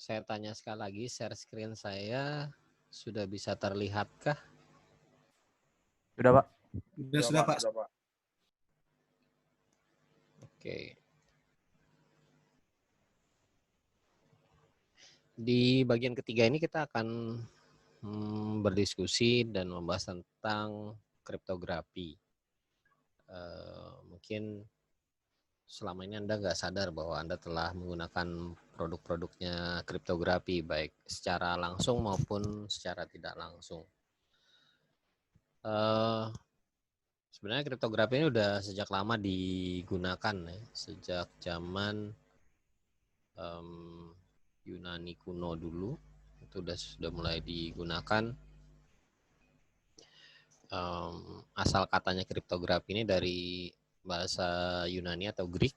Saya tanya sekali lagi, share screen saya sudah bisa terlihatkah? Sudah, Pak. Sudah, Pak. Oke. Di bagian ketiga ini kita akan berdiskusi dan membahas tentang kriptografi. Mungkin selama ini Anda nggak sadar bahwa Anda telah menggunakan produk-produknya kriptografi, baik secara langsung maupun secara tidak langsung. Sebenarnya kriptografi ini udah sejak lama digunakan ya, sejak zaman Yunani kuno dulu itu sudah mulai digunakan. Asal katanya kriptografi ini dari bahasa Yunani atau Greek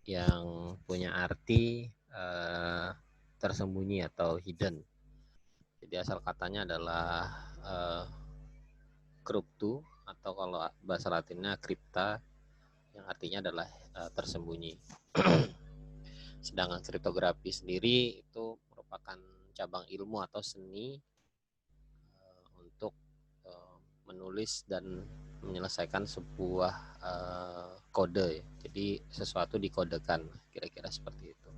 yang punya arti tersembunyi atau hidden. Jadi asal katanya adalah crypto atau kalau bahasa Latinnya crypta yang artinya adalah tersembunyi. Sedangkan kriptografi sendiri itu merupakan cabang ilmu atau seni untuk menulis dan menyelesaikan sebuah kode. Jadi sesuatu dikodekan, kira-kira seperti itu.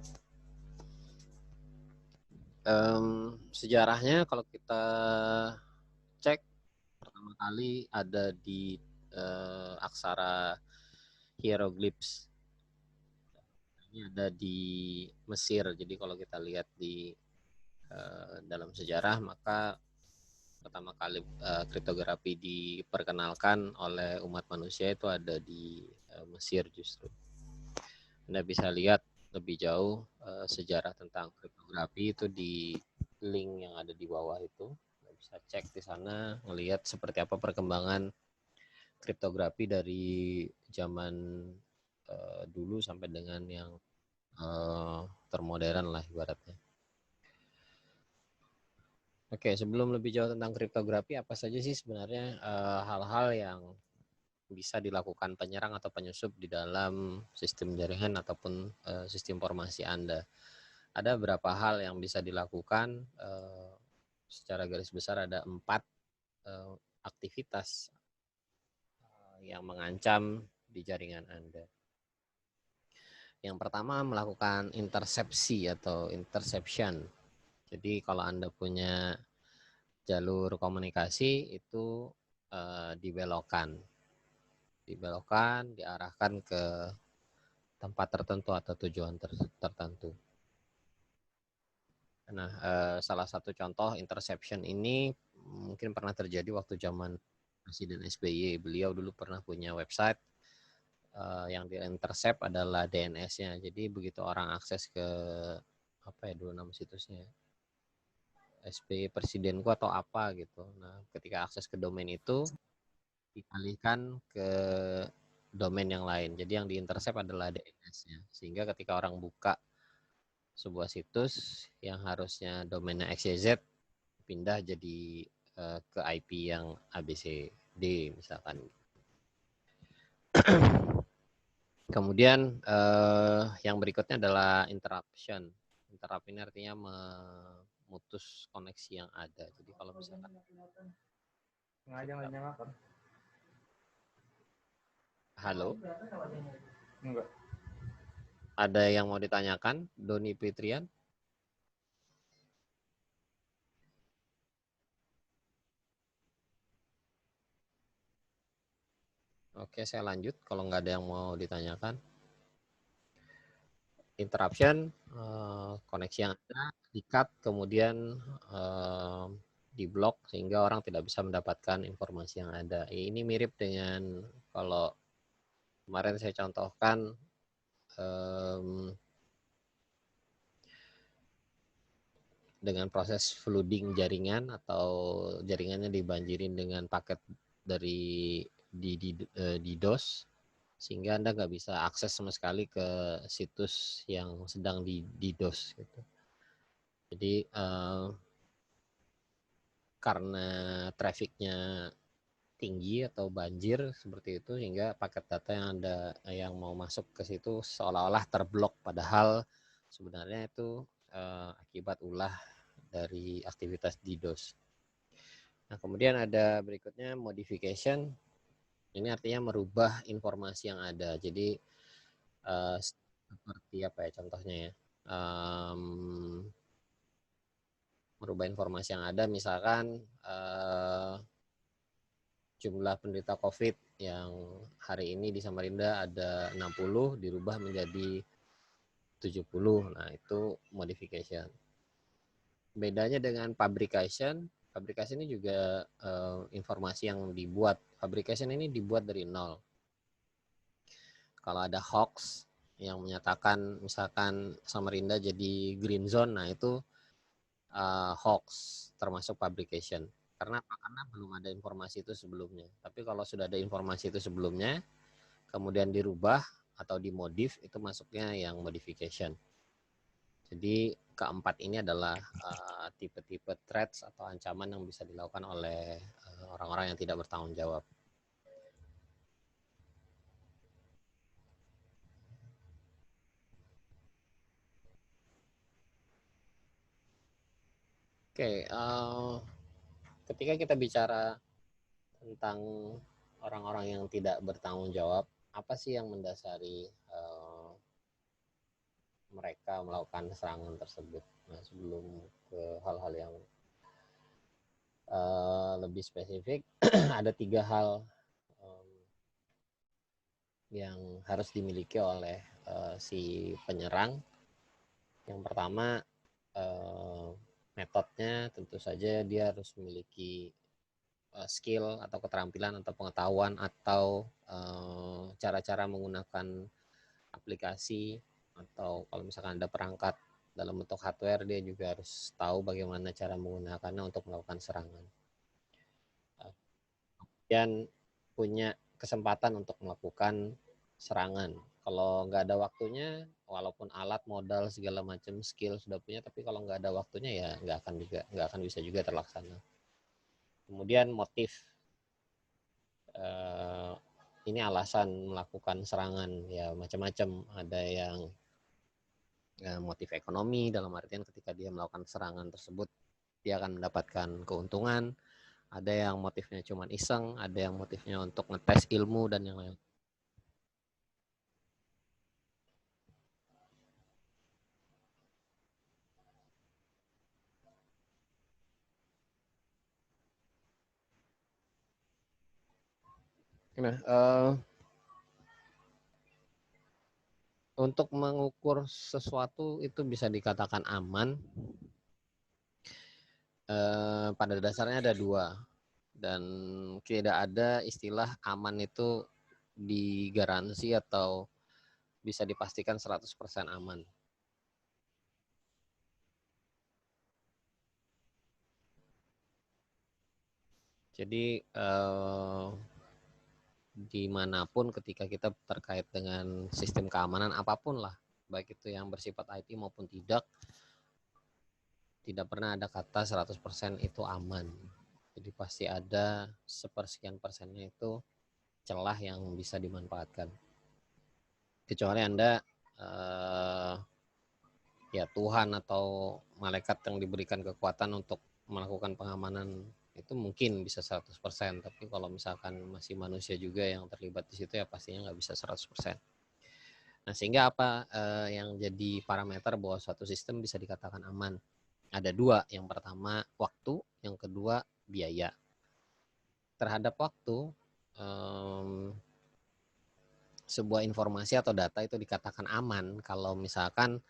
Sejarahnya kalau kita cek, pertama kali ada di aksara hieroglyphs. Ini ada di Mesir. Jadi kalau kita lihat di dalam sejarah, maka pertama kali kriptografi diperkenalkan oleh umat manusia itu ada di Mesir justru. Anda bisa lihat lebih jauh sejarah tentang kriptografi itu di link yang ada di bawah itu. Anda bisa cek di sana, ngelihat seperti apa perkembangan kriptografi dari zaman dulu sampai dengan yang termodern lah ibaratnya. Oke, sebelum lebih jauh tentang kriptografi, apa saja sih sebenarnya hal-hal yang bisa dilakukan penyerang atau penyusup di dalam sistem jaringan ataupun sistem informasi Anda? Ada beberapa hal yang bisa dilakukan. Secara garis besar ada 4 aktivitas yang mengancam di jaringan Anda. Yang pertama, melakukan intersepsi atau interception. Jadi kalau Anda punya jalur komunikasi itu dibelokkan, diarahkan ke tempat tertentu atau tujuan tertentu. Nah, salah satu contoh interception ini mungkin pernah terjadi waktu zaman Presiden SBY. Beliau dulu pernah punya website yang di-intercept adalah DNS-nya. Jadi begitu orang akses ke apa ya dulu nama situsnya, SBY Presidenku atau apa gitu. Nah, ketika akses ke domain itu dialihkan ke domain yang lain. Jadi yang di-intercept adalah DNS-nya. Sehingga ketika orang buka sebuah situs yang harusnya domainnya XYZ pindah jadi ke IP yang ABCD misalkan. Kemudian yang berikutnya adalah interruption. Interrupt ini artinya memutus koneksi yang ada. Jadi kalau misalkan halo, Enggak. ada yang mau ditanyakan, Doni Fitrian? Oke, saya lanjut kalau nggak ada yang mau ditanyakan. Interruption, koneksi yang ada di-cut, kemudian diblok sehingga orang tidak bisa mendapatkan informasi yang ada. Ini mirip dengan kalau kemarin saya contohkan dengan proses flooding jaringan atau jaringannya dibanjirin dengan paket dari DDoS sehingga Anda nggak bisa akses sama sekali ke situs yang sedang DDoS gitu. Jadi karena trafficnya tinggi atau banjir seperti itu sehingga paket data yang mau masuk ke situ seolah-olah terblok padahal sebenarnya itu akibat ulah dari aktivitas DDoS. Nah, kemudian ada berikutnya modification. Ini artinya merubah informasi yang ada. Jadi seperti apa ya contohnya ya? Merubah informasi yang ada, misalkan jumlah penderita COVID yang hari ini di Samarinda ada 60 dirubah menjadi 70. Nah, itu modification. Bedanya dengan fabrication ini juga informasi yang dibuat. Fabrication ini dibuat dari nol. Kalau ada hoax yang menyatakan misalkan Samarinda jadi green zone, nah itu hoax, termasuk fabrication. Karena apa? Karena belum ada informasi itu sebelumnya. Tapi kalau sudah ada informasi itu sebelumnya, kemudian dirubah atau dimodif, itu masuknya yang modification. Jadi keempat ini adalah tipe-tipe threats atau ancaman yang bisa dilakukan oleh orang-orang yang tidak bertanggung jawab. Oke, ketika kita bicara tentang orang-orang yang tidak bertanggung jawab, apa sih yang mendasari mereka melakukan serangan tersebut? Nah, sebelum ke hal-hal yang lebih spesifik, ada 3 hal yang harus dimiliki oleh si penyerang. Yang pertama, metodnya tentu saja dia harus memiliki skill atau keterampilan atau pengetahuan atau cara-cara menggunakan aplikasi, atau kalau misalkan ada perangkat dalam bentuk hardware, dia juga harus tahu bagaimana cara menggunakannya untuk melakukan serangan. Dan punya kesempatan untuk melakukan serangan. Kalau nggak ada waktunya, walaupun alat, modal, segala macam skill sudah punya, tapi kalau nggak ada waktunya ya nggak akan bisa juga terlaksana. Kemudian motif, ini alasan melakukan serangan ya macam-macam. Ada yang motif ekonomi, dalam artian ketika dia melakukan serangan tersebut dia akan mendapatkan keuntungan. Ada yang motifnya cuma iseng, ada yang motifnya untuk ngetes ilmu dan yang lain. Nah, untuk mengukur sesuatu itu bisa dikatakan aman. Pada dasarnya ada 2, dan tidak ada istilah aman itu digaransi atau bisa dipastikan 100% aman. Jadi dimanapun ketika kita terkait dengan sistem keamanan apapun lah, baik itu yang bersifat IT maupun tidak pernah ada kata 100% itu aman. Jadi pasti ada sepersekian persennya itu celah yang bisa dimanfaatkan. Kecuali Anda ya Tuhan atau malaikat yang diberikan kekuatan untuk melakukan pengamanan, itu mungkin bisa 100%. Tapi kalau misalkan masih manusia juga yang terlibat di situ ya pastinya nggak bisa 100%. Nah, sehingga apa yang jadi parameter bahwa suatu sistem bisa dikatakan aman? Ada 2. Yang pertama waktu, yang kedua biaya. Terhadap waktu, sebuah informasi atau data itu dikatakan aman kalau misalkan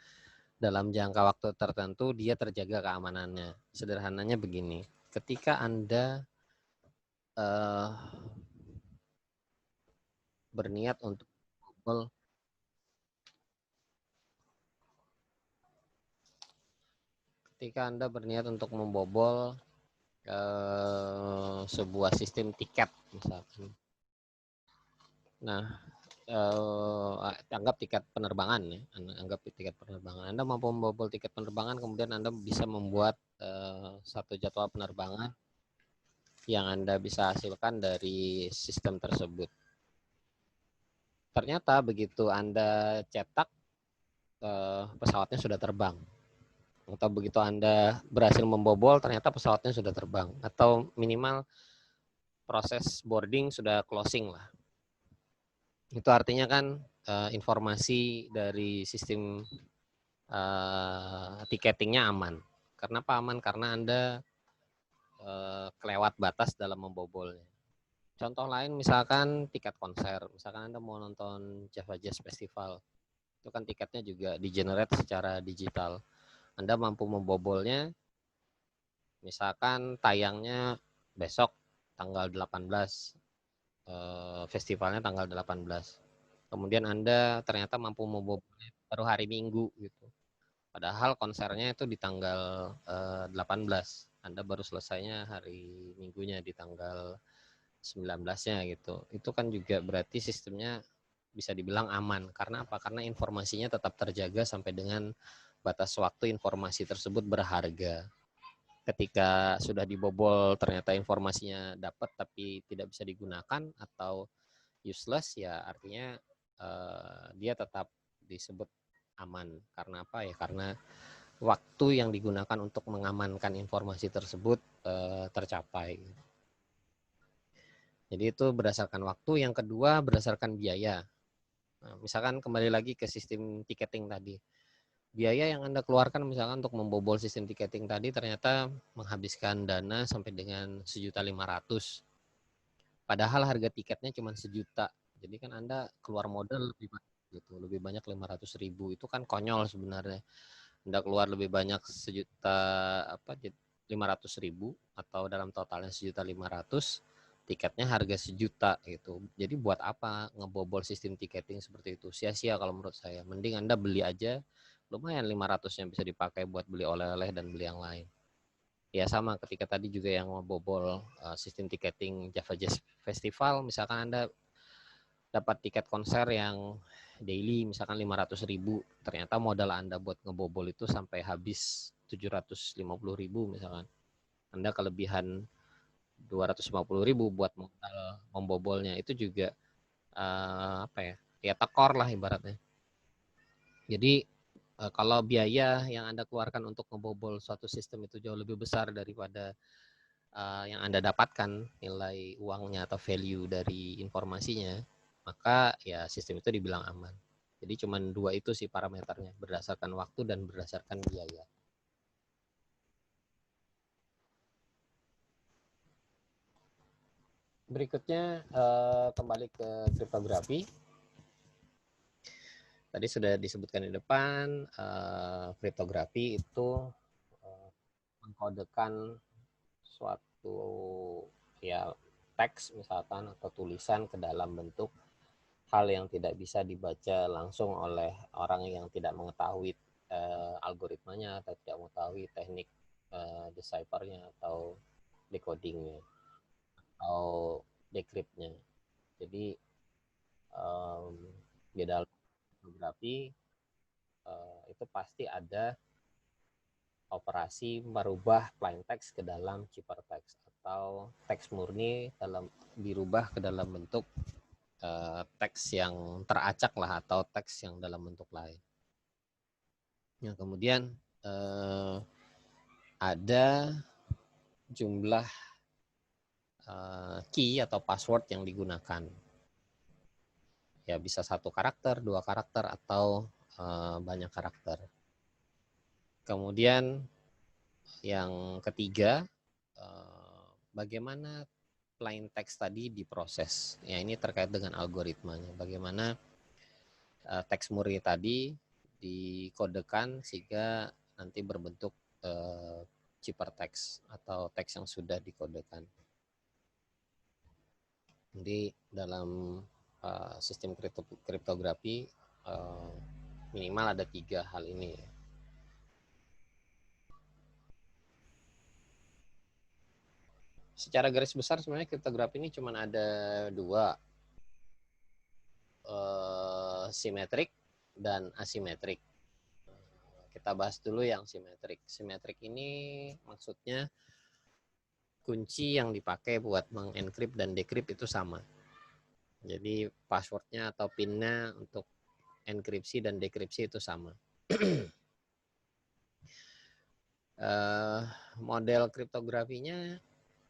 dalam jangka waktu tertentu dia terjaga keamanannya. Sederhananya begini, ketika Anda berniat untuk membobol sebuah sistem tiket misalkan. Nah, anggap tiket penerbangan ya, Anda mampu membobol tiket penerbangan, kemudian Anda bisa membuat satu jadwal penerbangan yang Anda bisa hasilkan dari sistem tersebut. Ternyata begitu Anda cetak, pesawatnya sudah terbang. Atau begitu Anda berhasil membobol, ternyata pesawatnya sudah terbang. Atau minimal proses boarding sudah closing lah. Itu artinya kan informasi dari sistem tiketingnya aman. Kenapa aman? Karena Anda kelewat batas dalam membobolnya. Contoh lain misalkan tiket konser, misalkan Anda mau nonton Java Jazz Festival, itu kan tiketnya juga di-generate secara digital. Anda mampu membobolnya, misalkan tayangnya besok tanggal 18, festivalnya tanggal 18. Kemudian Anda ternyata mampu membobolnya baru hari Minggu gitu. Padahal konsernya itu di tanggal 18. Anda baru selesainya hari Minggunya di tanggal 19-nya gitu. Itu kan juga berarti sistemnya bisa dibilang aman. Karena apa? Karena informasinya tetap terjaga sampai dengan batas waktu informasi tersebut berharga. Ketika sudah dibobol ternyata informasinya dapat tapi tidak bisa digunakan atau useless, ya artinya dia tetap disebut aman. Karena apa ya? Karena waktu yang digunakan untuk mengamankan informasi tersebut tercapai. Jadi itu berdasarkan waktu. Yang kedua berdasarkan biaya. Nah, misalkan kembali lagi ke sistem tiketing tadi. Biaya yang Anda keluarkan misalkan untuk membobol sistem tiketing tadi ternyata menghabiskan dana sampai dengan 1.500.000. Padahal harga tiketnya cuma 1.000.000. Jadi kan Anda keluar modal lebih banyak gitu, lebih banyak 500.000. Itu kan konyol sebenarnya. Anda keluar lebih banyak 500.000 atau dalam totalnya 1.500.000, tiketnya harga 1.000.000 gitu. Jadi buat apa ngebobol sistem tiketing seperti itu? Sia-sia kalau menurut saya. Mending Anda beli aja, lumayan 500 yang bisa dipakai buat beli oleh-oleh dan beli yang lain. Ya sama ketika tadi juga yang membobol sistem tiketing Java Jazz Festival, misalkan Anda dapat tiket konser yang daily misalkan 500.000, ternyata modal Anda buat ngebobol itu sampai habis 750.000 misalkan. Anda kelebihan 250.000 buat modal membobolnya, itu juga apa ya? Ya tekor lah ibaratnya. Jadi kalau biaya yang Anda keluarkan untuk ngebobol suatu sistem itu jauh lebih besar daripada yang Anda dapatkan nilai uangnya atau value dari informasinya, maka ya sistem itu dibilang aman. Jadi cuma dua itu sih parameternya, berdasarkan waktu dan berdasarkan biaya. Berikutnya kembali ke kriptografi. Tadi sudah disebutkan di depan, kriptografi itu mengkodekan suatu ya teks misalkan atau tulisan ke dalam bentuk hal yang tidak bisa dibaca langsung oleh orang yang tidak mengetahui algoritmanya atau tidak mengetahui teknik deciphernya atau decodingnya atau decryptnya. Jadi di dalam kriptografi itu pasti ada operasi merubah plain text ke dalam ciphertext atau teks murni dirubah ke dalam bentuk teks yang teracak lah atau teks yang dalam bentuk lain. Yang kemudian ada jumlah key atau password yang digunakan. Ya bisa 1 karakter, 2 karakter atau banyak karakter. Kemudian yang ketiga, bagaimana plain text tadi diproses. Ya ini terkait dengan algoritmanya. Bagaimana teks murni tadi dikodekan sehingga nanti berbentuk ciphertext atau teks yang sudah dikodekan. Jadi dalam sistem kriptografi minimal ada 3 hal ini. Secara garis besar sebenarnya kriptografi ini cuma ada 2, simetrik dan asimetrik. Kita bahas dulu yang simetrik. Simetrik ini maksudnya kunci yang dipakai buat mengencrypt dan decrypt itu sama. Jadi passwordnya atau pinnya untuk enkripsi dan dekripsi itu sama. Model kriptografinya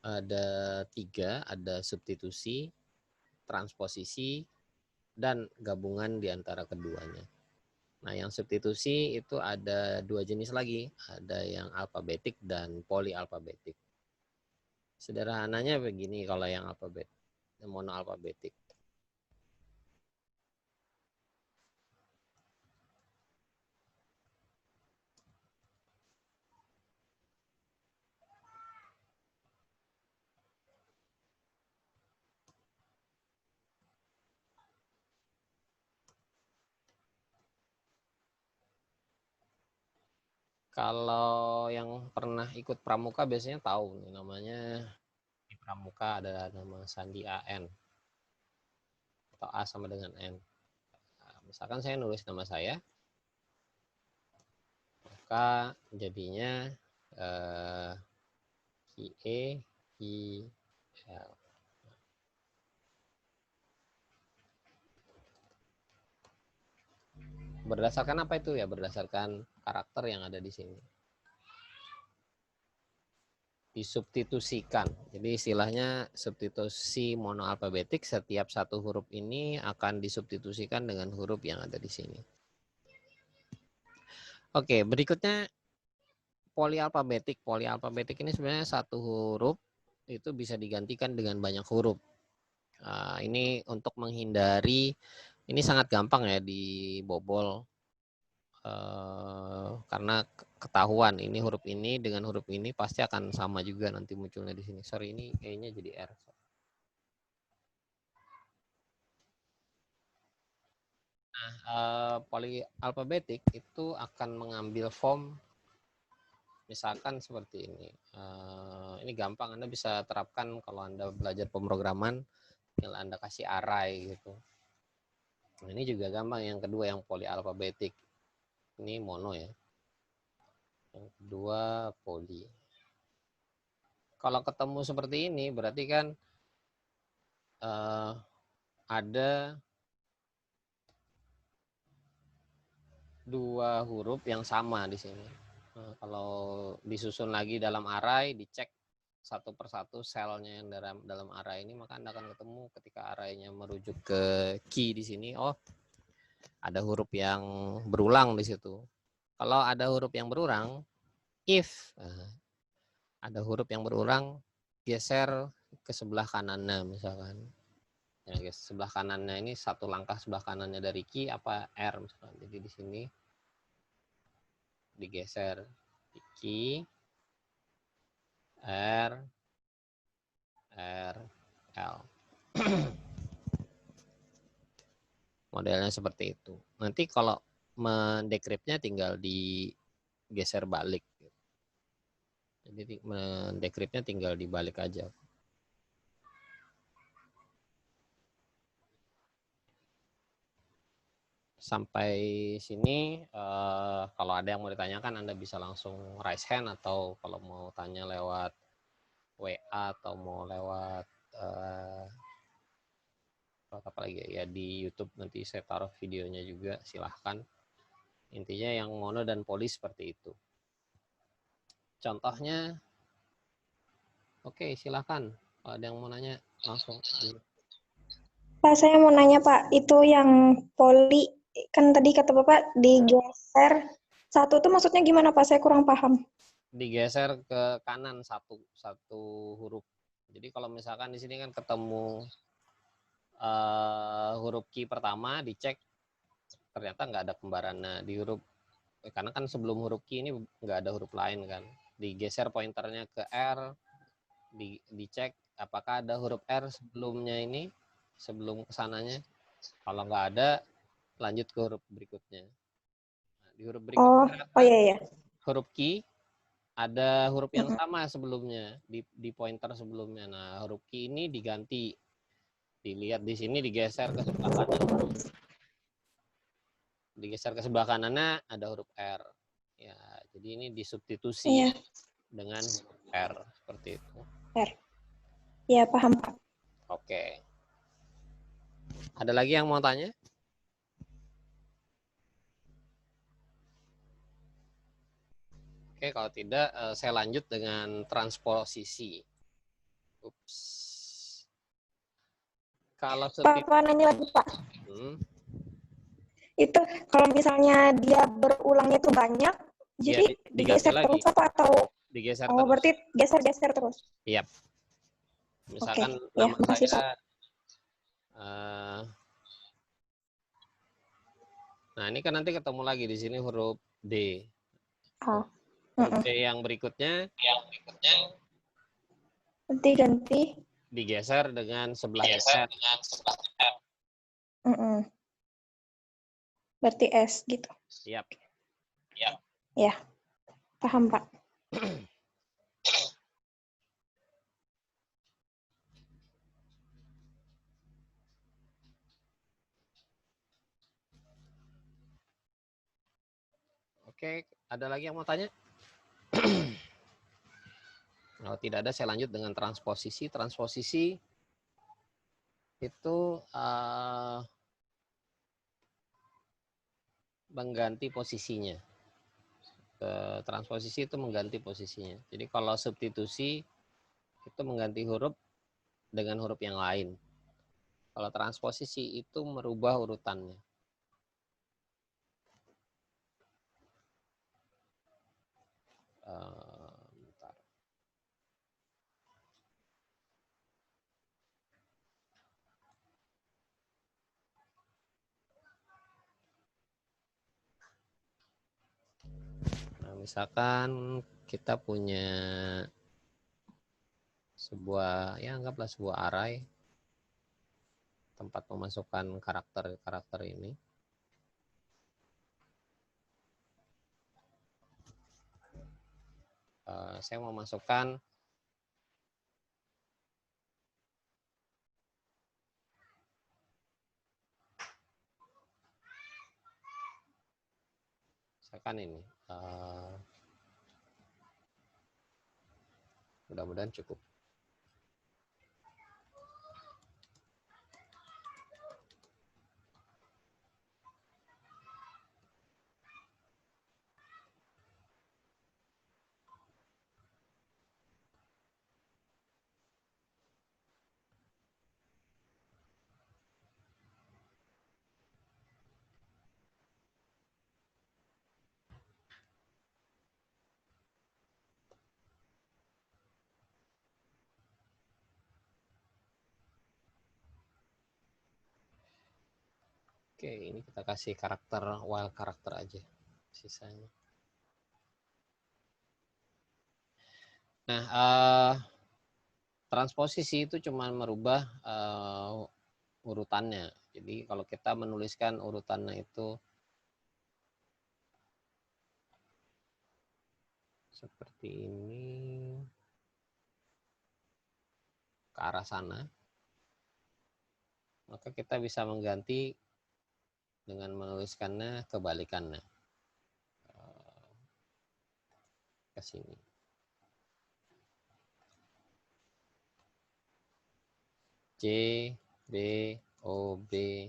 ada 3, ada substitusi, transposisi, dan gabungan di antara keduanya. Nah, yang substitusi itu ada 2 jenis lagi, ada yang alfabetik dan polyalfabetik. Sederhananya begini kalau yang monoalfabetik. Kalau yang pernah ikut pramuka biasanya tahu nih, namanya di pramuka ada nama sandi AN atau A sama dengan N. Nah, misalkan saya nulis nama saya, maka jadinya QE IL. Berdasarkan apa itu ya? Berdasarkan karakter yang ada di sini. Disubstitusikan. Jadi istilahnya substitusi monoalfabetik, setiap satu huruf ini akan disubstitusikan dengan huruf yang ada di sini. Oke, berikutnya polyalfabetik. Polyalfabetik ini sebenarnya satu huruf itu bisa digantikan dengan banyak huruf. Ini untuk menghindari, ini sangat gampang ya dibobol. Karena ketahuan ini huruf ini dengan huruf ini pasti akan sama juga nanti munculnya di sini. Sorry, ini E-nya jadi R. Nah, polyalfabetik itu akan mengambil form misalkan seperti ini. Ini gampang, Anda bisa terapkan kalau Anda belajar pemrograman, tinggal Anda kasih array gitu. Nah, ini juga gampang. Yang kedua yang polyalfabetik, ini mono ya. Yang kedua poly. Kalau ketemu seperti ini berarti kan ada 2 huruf yang sama di sini. Nah, kalau disusun lagi dalam array, dicek satu persatu selnya yang dalam array ini, maka Anda akan ketemu ketika arraynya merujuk ke key di sini. Oh, ada huruf yang berulang di situ. Kalau ada huruf yang berulang, if ada huruf yang berulang, geser ke sebelah kanannya misalkan. Ya, guys, sebelah kanannya ini satu langkah sebelah kanannya dari key apa R misalkan. Jadi di sini digeser key R R L. Modelnya seperti itu. Nanti kalau mendekripnya tinggal digeser balik. Jadi mendekripnya tinggal dibalik aja. Sampai sini kalau ada yang mau ditanyakan Anda bisa langsung raise hand, atau kalau mau tanya lewat WA atau mau lewat apa lagi ya, di YouTube nanti saya taruh videonya juga, silahkan. Intinya yang mono dan poly seperti itu. Contohnya, oke, silahkan. Kalau ada yang mau nanya langsung. Pak, saya mau nanya Pak, itu yang poli, kan tadi kata Bapak digeser, satu itu maksudnya gimana Pak? Saya kurang paham. Digeser ke kanan satu huruf. Jadi kalau misalkan di sini kan ketemu huruf Q pertama, dicek ternyata nggak ada kembarannya di huruf, karena kan sebelum huruf Q ini nggak ada huruf lain kan. Digeser pointernya ke R, dicek apakah ada huruf R sebelumnya ini, sebelum kesananya. Kalau nggak ada, lanjut ke huruf berikutnya. Nah, di huruf berikutnya iya. Huruf Q ada huruf yang sama sebelumnya di pointer sebelumnya. Nah, huruf Q ini diganti. Dilihat di sini digeser ke sebelah kanan. Digeser ke sebelah kanannya ada huruf R. Ya, jadi ini disubstitusi dengan R seperti itu. R. Ya, paham Pak. Oke. Ada lagi yang mau tanya? Oke, kalau tidak saya lanjut dengan transposisi. Ups. Kalau Pak nanya lagi Pak. Itu kalau misalnya dia berulangnya itu banyak, ya, jadi digeser lagi. terus apa atau digeser terus? Berarti geser terus. Iya. Misalkan nama saya nah ini kan nanti ketemu lagi di sini huruf D. Huruf D yang berikutnya ganti digeser dengan sebelah S. Berarti S gitu. Siap. Ya, paham Pak. Oke, ada lagi yang mau tanya? Kalau tidak ada, saya lanjut dengan transposisi. Transposisi itu mengganti posisinya. Transposisi itu mengganti posisinya. Jadi kalau substitusi itu mengganti huruf dengan huruf yang lain. Kalau transposisi itu merubah urutannya. Bentar. Nah, misalkan kita punya sebuah, ya anggaplah sebuah array tempat memasukkan karakter-karakter ini. Saya mau masukkan misalkan ini. Mudah-mudahan cukup. Oke, ini kita kasih karakter while karakter aja sisanya. Nah, transposisi itu cuma merubah urutannya. Jadi kalau kita menuliskan urutannya itu seperti ini ke arah sana, maka kita bisa mengganti dengan menuliskannya kebalikannya ke sini. C, B, O, B.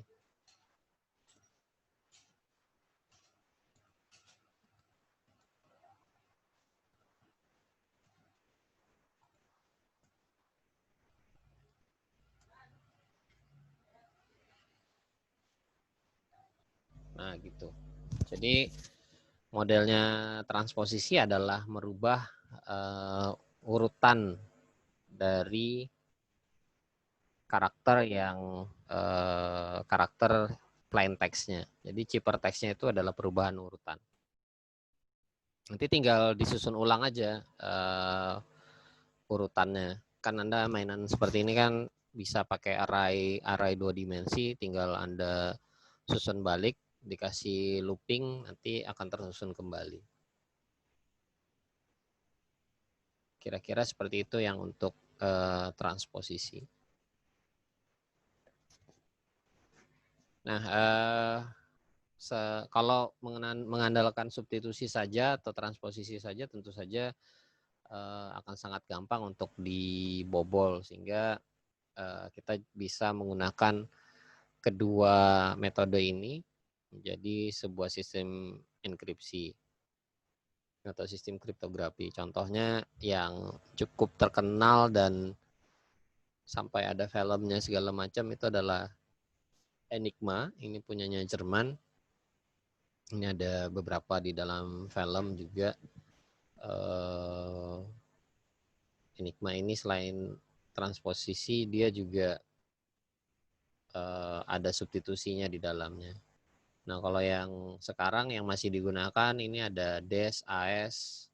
Nah, gitu. Jadi modelnya transposisi adalah merubah urutan dari karakter yang karakter plain text-nya. Jadi cipher text-nya itu adalah perubahan urutan. Nanti tinggal disusun ulang aja urutannya. Kan Anda mainan seperti ini kan bisa pakai array 2 dimensi, tinggal Anda susun balik, dikasih looping, nanti akan tersusun kembali. Kira-kira seperti itu yang untuk transposisi. Nah, kalau mengandalkan substitusi saja atau transposisi saja, tentu saja akan sangat gampang untuk dibobol, sehingga kita bisa menggunakan kedua metode ini menjadi sebuah sistem enkripsi. atau sistem kriptografi. Contohnya yang cukup terkenal dan sampai ada filmnya segala macam itu adalah Enigma. Ini punyanya Jerman. Ini ada beberapa di dalam film juga. Enigma ini selain transposisi, dia juga ada substitusinya di dalamnya. Nah, kalau yang sekarang yang masih digunakan ini ada DES, AES,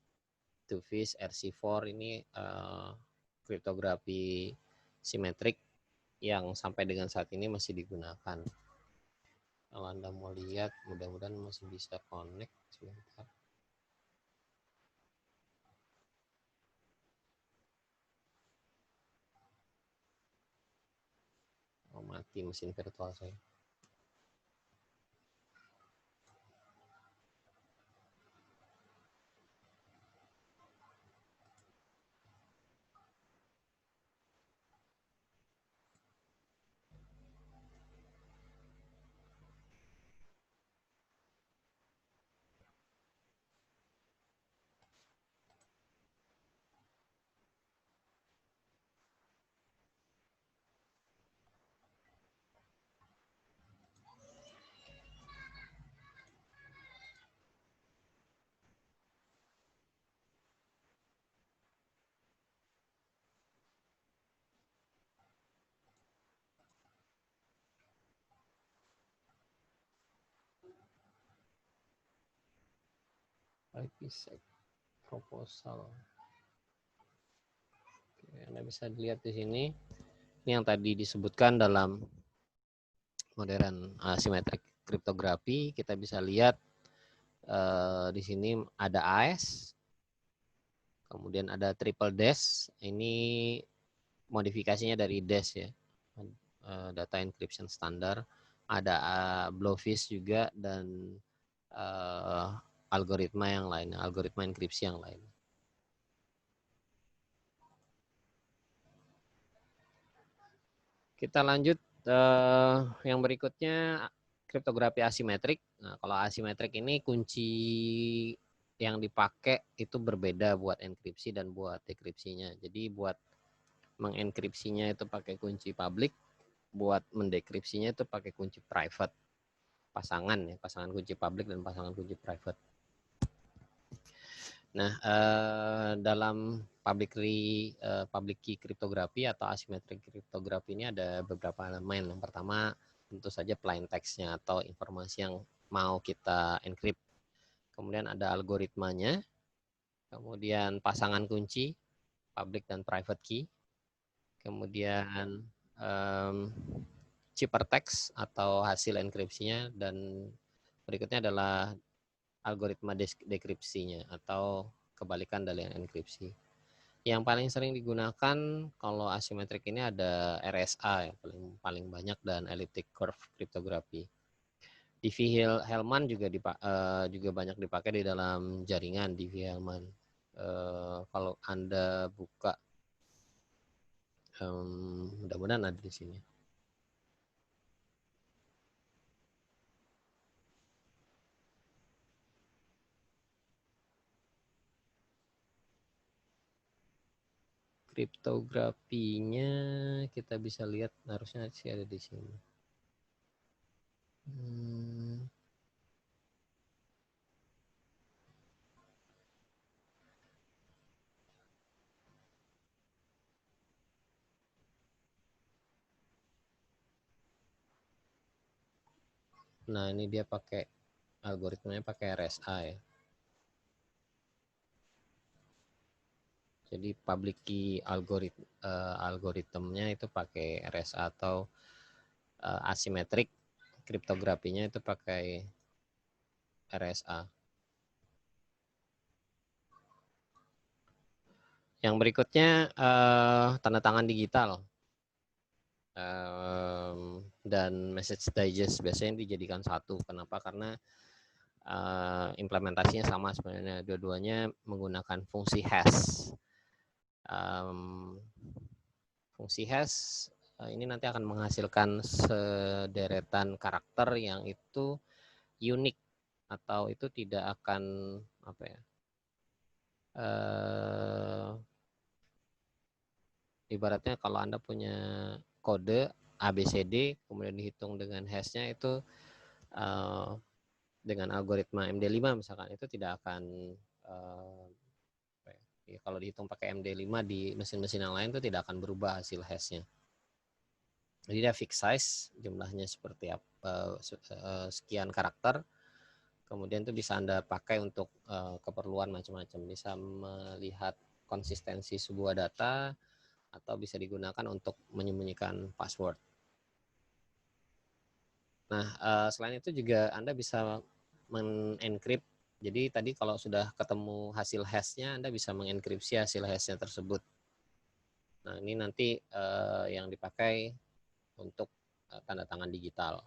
Tufis, RC4, ini kriptografi simetrik yang sampai dengan saat ini masih digunakan. Kalau Anda mau lihat, mudah-mudahan masih bisa connect sebentar. Oh, mati mesin virtual saya. IPsec proposal. Oke, Anda bisa lihat di sini. Ini yang tadi disebutkan dalam modern asymmetric kriptografi. Kita bisa lihat di sini ada AES, kemudian ada triple DES. Ini modifikasinya dari DES ya, data encryption standar. Ada Blowfish juga dan algoritma yang lain, algoritma enkripsi yang lain. Kita lanjut yang berikutnya, kriptografi asimetrik. Nah, kalau asimetrik ini kunci yang dipakai itu berbeda buat enkripsi dan buat dekripsinya. Jadi buat mengenkripsinya itu pakai kunci public, buat mendekripsinya itu pakai kunci private. Pasangan ya, pasangan kunci public dan pasangan kunci private. Nah, dalam public key kriptografi atau asymmetric kriptografi ini ada beberapa elemen. Yang pertama tentu saja plain text-nya atau informasi yang mau kita encrypt. Kemudian ada algoritmanya, kemudian pasangan kunci, public dan private key, kemudian ciphertext atau hasil enkripsinya, dan berikutnya adalah algoritma dekripsinya atau kebalikan dari enkripsi. Yang paling sering digunakan kalau asimetrik ini ada RSA ya, paling banyak, dan elliptic curve cryptography. Diffie-Hellman juga banyak dipakai di dalam jaringan Diffie-Hellman. Kalau Anda buka, mudah-mudahan ada di sini. Kriptografinya kita bisa lihat, harusnya sih ada di sini. Nah, ini dia pakai algoritmanya pakai RSA ya. Jadi public key algoritmnya itu pakai RSA atau asimetrik, kriptografinya itu pakai RSA. Yang berikutnya tanda tangan digital dan message digest biasanya dijadikan satu. Kenapa? Karena implementasinya sama sebenarnya, dua-duanya menggunakan fungsi hash. Fungsi hash ini nanti akan menghasilkan sederetan karakter yang itu unik atau itu tidak akan ibaratnya kalau Anda punya kode ABCD, kemudian dihitung dengan hashnya itu dengan algoritma MD5 misalkan, itu tidak akan kalau dihitung pakai MD5 di mesin-mesin yang lain itu tidak akan berubah hasil hashnya. Jadi dia fixed size, jumlahnya seperti apa, sekian karakter. Kemudian itu bisa Anda pakai untuk keperluan macam-macam. Bisa melihat konsistensi sebuah data atau bisa digunakan untuk menyembunyikan password. Nah, selain itu juga Anda bisa mengencrypt. Jadi tadi kalau sudah ketemu hasil hashnya, Anda bisa mengenkripsi hasil hashnya tersebut. Nah, ini nanti yang dipakai untuk tanda tangan digital.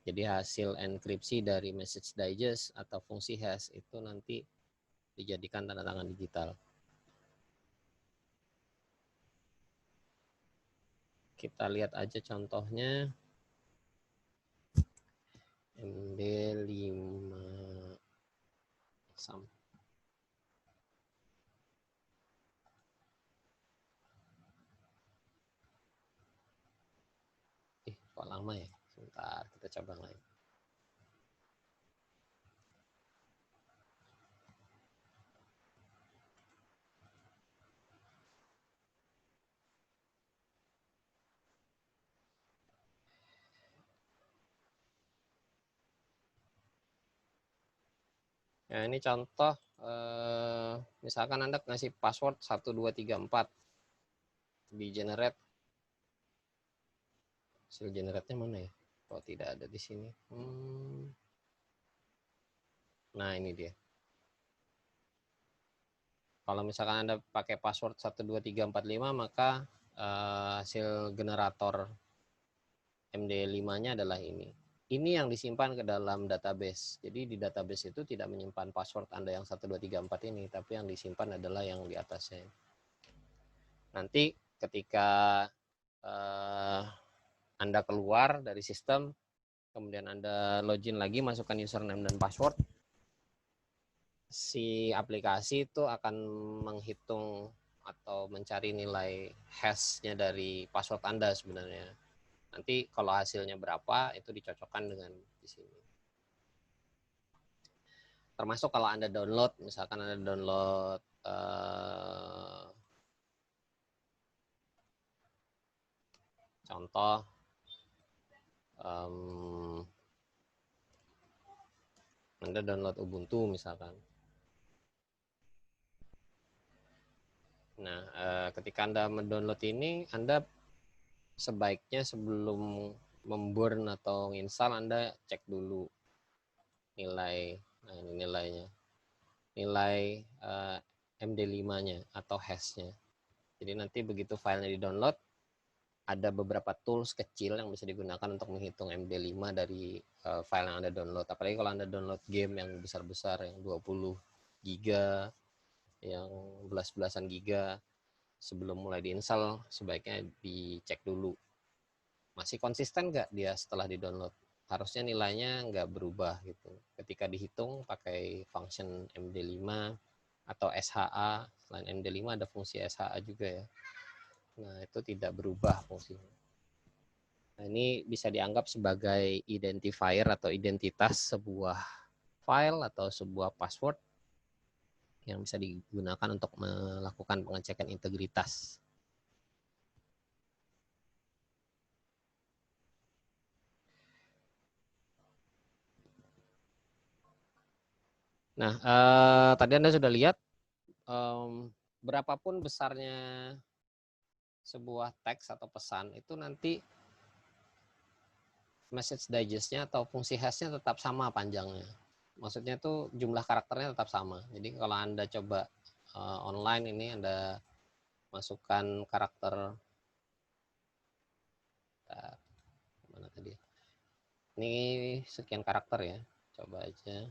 Jadi hasil enkripsi dari message digest atau fungsi hash itu nanti dijadikan tanda tangan digital. Kita lihat aja contohnya. MD5 exam. Kok lama ya? Sebentar, kita coba lagi. Ya, ini contoh, misalkan Anda ngasih password 1234, di generate. Hasil generate-nya mana ya? Kok tidak ada di sini? Nah, ini dia. Kalau misalkan Anda pakai password 12345, maka hasil generator MD5-nya adalah ini. Ini yang disimpan ke dalam database. Jadi di database itu tidak menyimpan password Anda yang 1234 ini, tapi yang disimpan adalah yang di atasnya. Nanti ketika Anda keluar dari sistem, kemudian Anda login lagi, masukkan username dan password, si aplikasi itu akan menghitung atau mencari nilai hash-nya dari password Anda sebenarnya. Nanti kalau hasilnya berapa, itu dicocokkan dengan di sini. Termasuk kalau Anda download, misalkan Anda download contoh Anda download Ubuntu misalkan. Nah, ketika Anda mendownload ini, Anda sebaiknya sebelum memburn atau install, Anda cek dulu nilai, nah ini nilainya, nilai MD5-nya atau hash-nya. Jadi nanti begitu filenya di-download, ada beberapa tools kecil yang bisa digunakan untuk menghitung MD5 dari file yang Anda download. Apalagi kalau Anda download game yang besar-besar, yang 20 giga, yang belas-belasan giga, sebelum mulai diinstal sebaiknya dicek dulu. Masih konsisten nggak dia setelah di-download? Harusnya nilainya nggak berubah gitu. Ketika dihitung pakai function MD5 atau SHA, selain MD5 ada fungsi SHA juga ya. Nah, itu tidak berubah fungsinya. Nah, ini bisa dianggap sebagai identifier atau identitas sebuah file atau sebuah password yang bisa digunakan untuk melakukan pengecekan integritas. Nah, tadi Anda sudah lihat berapapun besarnya sebuah teks atau pesan, itu nanti message digest-nya atau fungsi hash-nya tetap sama panjangnya. Maksudnya itu jumlah karakternya tetap sama. Jadi kalau Anda coba online ini, Anda masukkan karakter, mana tadi? Ini sekian karakter ya. Coba aja.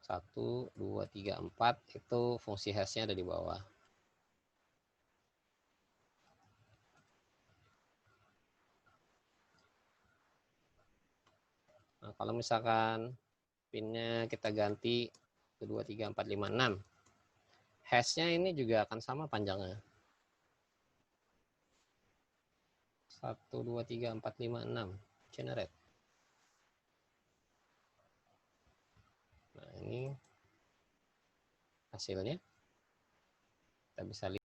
1, 2, 3, 4 itu fungsi hash-nya ada di bawah. Nah, kalau misalkan Pinnya kita ganti ke 2, 3, 4, 5, 6. Hashnya ini juga akan sama panjangnya. 1, 2, 3, 4, 5, 6. Generate. Nah, ini hasilnya. Kita bisa lihat.